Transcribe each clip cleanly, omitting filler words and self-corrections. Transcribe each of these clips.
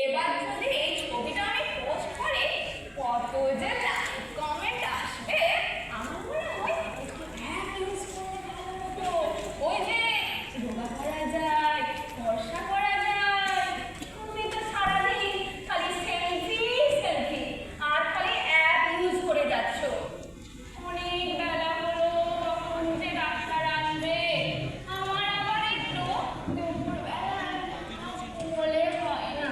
এবার যদি এই ছবিটা আমি পোস্ট করে কত যে কমেন্ট আসবে, আমার মনে হয় একটু অ্যাপ ইউজ করলে ভালো হতো। ওই যে যোগা করা যায়, ফর্সা করা যায়, তুমি তো সারাদিন খালি সেলফি সেলফি আর খালি অ্যাপ ইউজ করে যাচ্ছ। অনেক বেলা হলো, কখন যে ডাক্তার আসবে। আমার আবার একটু দুপুরবেলা বলে হয় না।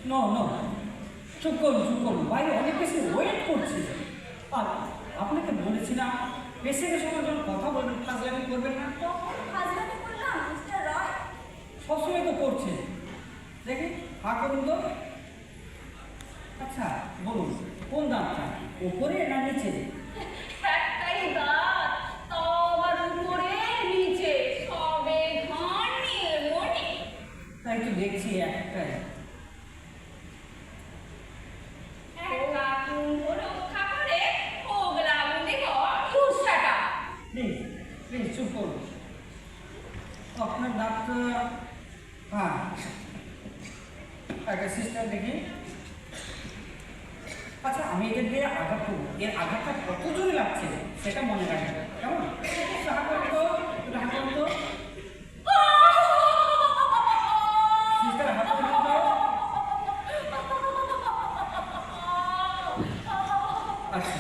নো নো, চুপ করুন, বাইরে অনেক বেশি ওয়েট করছি। আর আপনাকে বলেছি না, পেশেন্টের সঙ্গে যখন কথা বলবেন ফাজলামি করবেন না। সবসময় তো করছে। দেখি হা করুন তো। আচ্ছা বলুন, কোন দাঁতটা, ওপরে না নিচে? একটাই দাঁত, তাও আবার উপরে নিচে, সবে ঘন নীলমণি। তাই তো দেখছি একটাই। প্লিজ চুপ করুন। আপনার দাঁতটা, হ্যাঁ একটা সিস্টার দেখি। আচ্ছা আমি এদের দিয়ে আঘাত করবো, এর আঘাতটা কত জোরে লাগছে সেটা মনে রাখবেন, কেমন? হাঁ করুন তো, হাঁ করুন তো। সিস্টার হাত করুন তো। আচ্ছা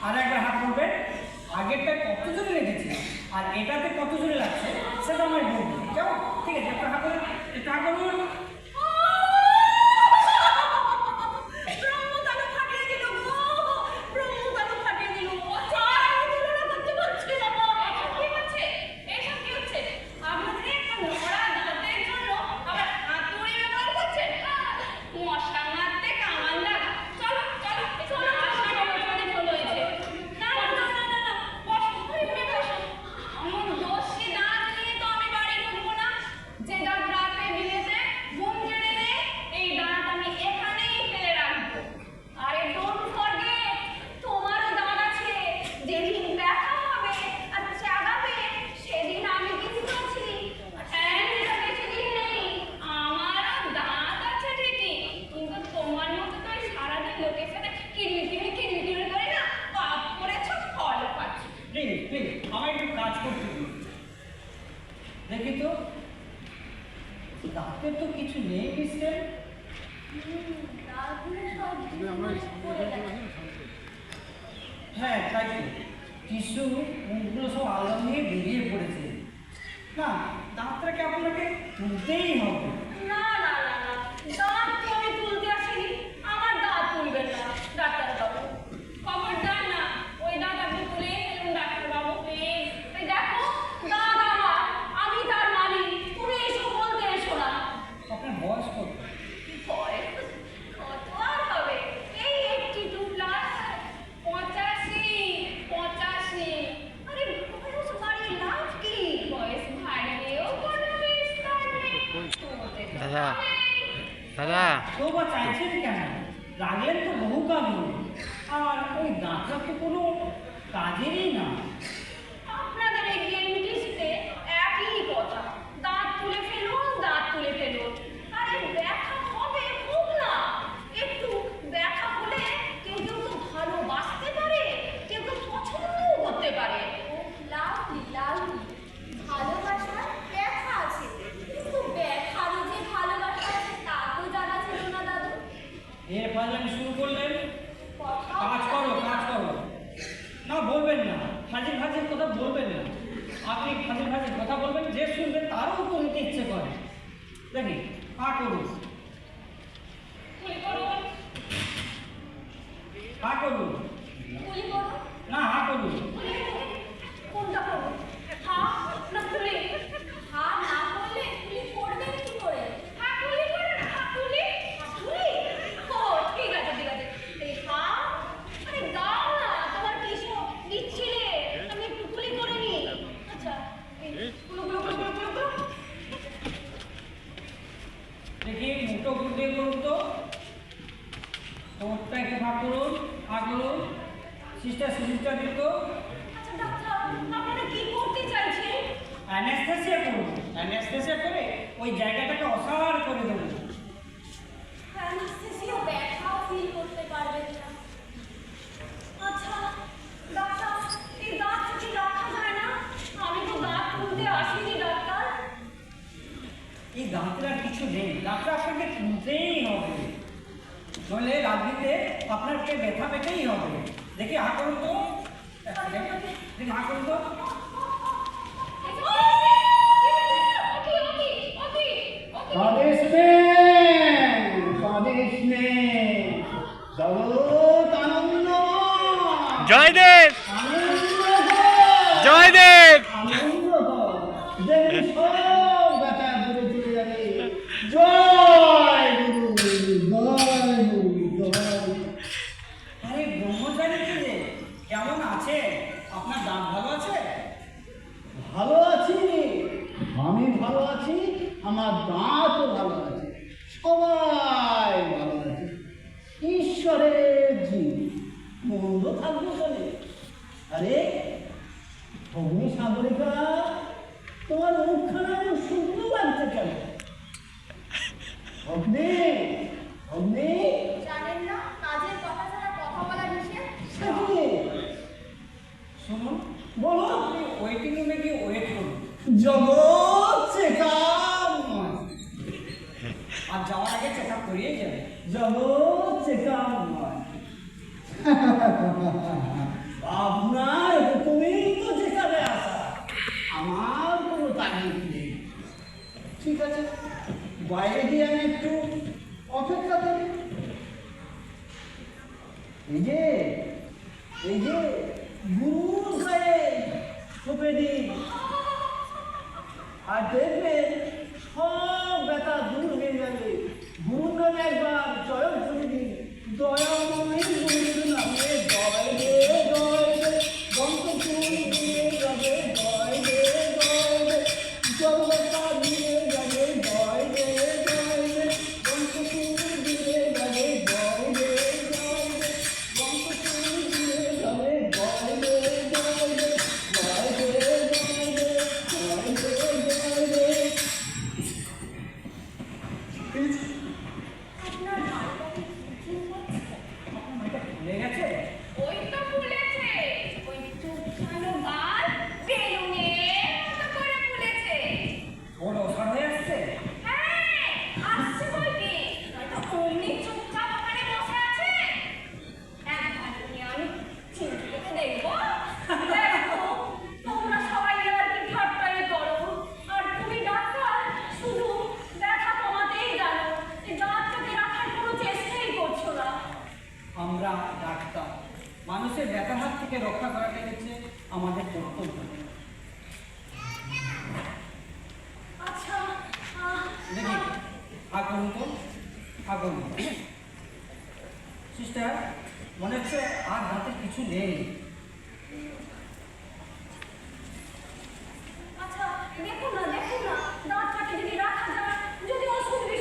আর একবার হাত করবেন। আগেরটা কত জোরে লেগেছে আর এটাতে কত জোরে লাগছে সেটা আমার বলবো, কেমন? ঠিক আছে, একটা হাত করুন, একটা হাত করুন। দেখি তো, দাঁতে তো কিছু নেই মিস্টার। হ্যাঁ তাই তো, টিস্যু মুখগুলো সব আলাদা নিয়ে বেরিয়ে পড়েছে। না, দাঁতটাকে আপনাকে তুলতেই হবে। না না না না, দাঁত তো আমি তুলতে আসিনি, আমার দাঁত তুলবেন না ডাক্তার বাবু। খবরদার না, ওই দাঁত আপনি তুলে ফেলুন ডাক্তার বাবু প্লিজ। দেখো দাঁত আমার, আমি তার মালিক, তুমি এসব বলতে এসো না। আপনার বয়স কত? দাদা দাদা তো বা চাইছেন কেন? রাগলেন তো বহু কাজ হলো। আর ওই দাঁতটা তো কোনো কাজেরই না। আপনাদের এই ডেন্টিস্টে একই কথা, দাঁত তুলে ফেলুন, দাঁত তুলে ফেলুন। আরে ব্যথা হবে হোক না, একটু ব্যথা হলে কেউ কেউ তো ভালোবাসতে পারে, কেউ কেউ পছন্দও করতে পারে। লাভলি লাভলি, ভালোবাসার ব্যথা আছে, কিন্তু ব্যথারও যে ভালোবাসা আছে তা তো জানা ছিল না দাদু। এ ফাজলামি শুরু করলেন। কথা কাজ করো, কাজ করো। না বলবেন না, ফাজিল ফাজিল কথা বলবেন না। আপনি ফাজিল ফাজিল কথা বলবেন, যে শুনবে তারও তো নিতে ইচ্ছে করে। দেখি হা করুন, কুলি করুন, হা করুন। কুলি করুন, না, হা করুন। কুলি করুন। কোনটা করুন? হা না কুলি? হা না করলে কুলি করবেন কি করে? হা কুলি করুন, হা কুলি, হা কুলি। ও ঠিক আছে ঠিক আছে। এই হা, আরে দাও না, তোমার কি সব দিচ্ছিলে, আমি একটু কুলি করে নিই। আচ্ছা, এই কুলু কুলু কুলু কুলু কুলু কুলু। দেখি মুখটা উপর দিয়ে করুন তো। ঠোঁটটা একটু ভাগ করুন, হা করুন। সিস্টার সিস্টার দিন তো। আচ্ছা ডাক্তার, আপনারা কি করতে চাইছেন? অ্যানেস্থেসিয়া করুন। অ্যানেস্থেসিয়া করে ওই জায়গাটাকে অসাড় করে দেবো। অ্যানেস্থেসিয়া ব্যথাও ফিল করতে পারবেন না। আচ্ছা ডাক্তার, এই দাঁত কি রাখা যায় না? আমি তো দাঁত তুলতে আসিনি ডাক্তার। এই দাঁতের আর কিছু নেই, দাঁতটা আপনাকে তুলতেই হবে, নইলে রাত্রিতে আপনাকে ব্যথা পেতেই হবে। দেখি হা করুন তো। এক সেকেন্ড। দেখি হা করুন তো। স্বদেশ নেই, স্বদেশ নেই, জগৎ আনন্দ, জয়দেব আনন্দ, জয়দেব আনন্দ, দেখবি সব ব্যথা দূরে চলে যাবে। জয় গুরু, জয় গুরু, জয় গুরু। আরে ব্রহ্মচারী যে কেমন আছে? আপনার দাঁত ভালো আছে? ভালো আছি, আমি ভালো আছি, আমার দাঁতও ভালো আছে, সবাই ভালো আছে। ঈশ্বরের জীব, মন্দ থাকবো কেন? আরে অগ্নি সাগরিকা, তোমার মুখখানা এমন সুন্দর লাগছে কেন? অগ্নি, অগ্নি, জানেন না কাজের কথা ছাড়া কথা বলা নিষেধ? সে কি? শুনুন, বলো। আপনি ওয়েটিং রুমে গিয়ে ওয়েট করুন। জগৎ চেকাম, আর যাওয়ার আগে চেক আপ করিয়েই যাবে। জগৎ চেকাম নয়। আপনার হুকুমেই তো যেখানে আসা, আমার কোনো তাগিদ নেই। ঠিক আছে, বাইরে গিয়ে আমি একটু অপেক্ষা করি। এই যে গুরুর গায়ে ছোপে দিন, আর দেখবেন সব ব্যথা দূর হয়ে যাবে। গুরুর নামে একবার জয় করে দিন, দয়াময় গুরুর নামে জয় দে, জয় দে, বঙ্কচুর দিয়ে যাবে, জয় দে, জয় দে, জলতা দিয়ে যাবে, জয় দে, জয় দে, বঙ্কচুর দিয়ে যাবে, জয় দে, জয় দে, বঙ্কচুর দিয়ে যাবে, জয় দে, জয় দে, জয় দে, জয় দে, জয় দে, জয় দে। আপনার মালটা কি ঝিমঝিম করছে? আপনার মাইটা খুলে গেছে? ওই তো ফুলেছে, ওই চুপসানো গাল বেলুনের মতো করে ফুলেছে। ওর অসাড় হয়ে আসছে? হ্যাঁ, আসছে বই কি? নয়তো অমনি চুপচাপ ওখানে বসে আছে। একবার নিয়ে আমি চিন্তিত দেখবো। দেখো, তোমরা সবাই আর কি ঠাট্টাই করো। আর তুমি ডাক্তার শুধু ব্যথা কমাতেই জানো, এই দাঁতটাকে রাখার কোনো চেষ্টাই করছো না। আমরা ডাক্তার, মানুষের ব্যথার হাত থেকে রক্ষা করাটাই হচ্ছে আমাদের কর্তব্য। আচ্ছা, দেখি হা করুন তো, হা করুন। সিস্টার, মনে হচ্ছে আর দাঁতে কিছু নেই। আচ্ছা দেখুন না, দাঁতটাকে যদি রাখা যায়, যদি অসুবিধা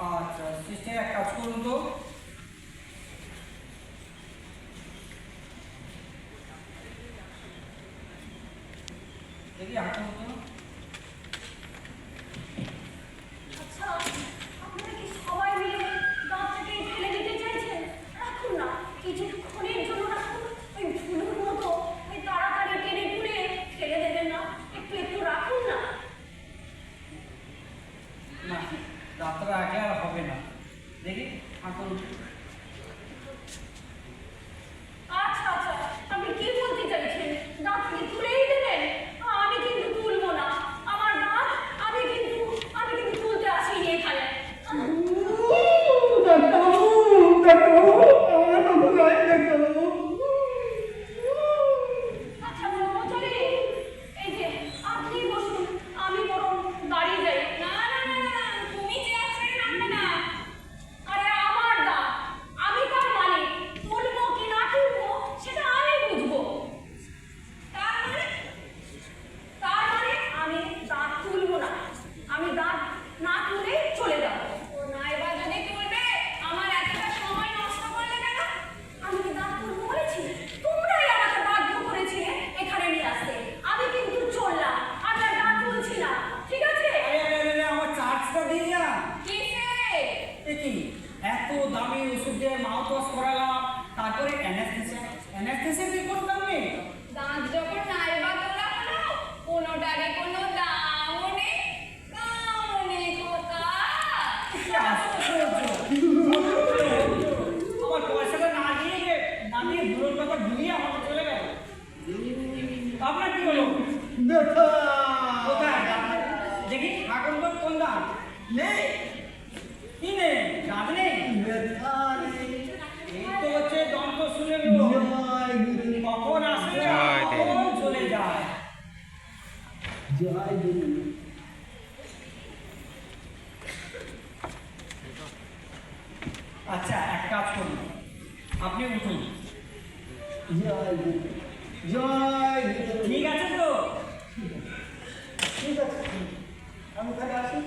আচ্ছা সিস্টার এক কাজ করুন তো। দেখি হাঁটুন তো। আচ্ছা আপনারা কি সবাই মিলে দাঁতটাকে ফেলে দিতে চাইছেন? রাখুন না, কিছুক্ষণের জন্য রাখুন। ওই ফুলুর মতো ওই তাড়াতাড়ি টেনে টুলে ফেলে দেবেন না, একটু একটু রাখুন না। না দাঁতটা রাখলে আর হবে না। দেখি হাঁটুন। আচ্ছা আচ্ছা, আপনি কি বলতে চাইছেন? দাঁত কি তুলেই দেবেন? আমি কিন্তু তুলবো না। আমার দাঁত আমি কিন্তু তুলতে আসিনি এখানে। ডাক্তারবাবু, ডাক্তারবাবু, আমার বাবু নয় ডাক্তারবাবু। আচ্ছা ব্রহ্মচারী, এই যে আপনি বসুন, আমি বরং দাঁড়িয়ে যাই। না না না না, তুমি চেয়ার ছেড়ে নামবে না। আরে আমার দাঁত, আমি তার মালিক। তুলবো কি না তুলবো সেটা আমি বুঝবো। তার মানে আমি দাঁত তুলবো না। আমি দাঁত না তুলে চলে যাবো। ও নাইবা যদি তুলবে, আমার এতটা সময় নষ্ট করলে কেন? আমি কি দাঁত তুলবো বলেছি? তোমরাই আমাকে বাধ্য করেছিলে এখানে নিয়ে আসতে। আমি কিন্তু চললাম, আমি আর দাঁত তুলছি না, ঠিক আছে? আরে আরে আরে আমার চার্জটা দিয়ে যা। কিসে? এ কি এত দামি ওষুধ দিয়ে মাউথ ওয়াশ করালাম, তারপরে অ্যানাস্থেসিয়া দিয়ে করতাম নে। দাঁত যখন নাইবা তোলা হলো, কোনোটারই কোনো দামও নেই, কামও নেই কোথা। কি আশ্চর্য! আমার পয়সাটা না দিয়ে বুড়োর কথা ভুলিয়ে আমাকে চলে গেল। আপনার কি হলো? ব্যথা কোথায় দেখি ঠাকুর তো কোন দাঁত নেই, কি নেই? দাঁত নেই? ব্যথা নেই। এই তো হচ্ছে দন্ত শুনে লোক। জয় গুরু, কখন আসে জয় দেব। কখন চলে যায়। জয় গুরু। আচ্ছা এক কাজ করুন, আপনি উঠুন। জয় গুরু, জয় গুরু। ঠিক আছে তো? ঠিক আছে, আমি তাহলে আসি।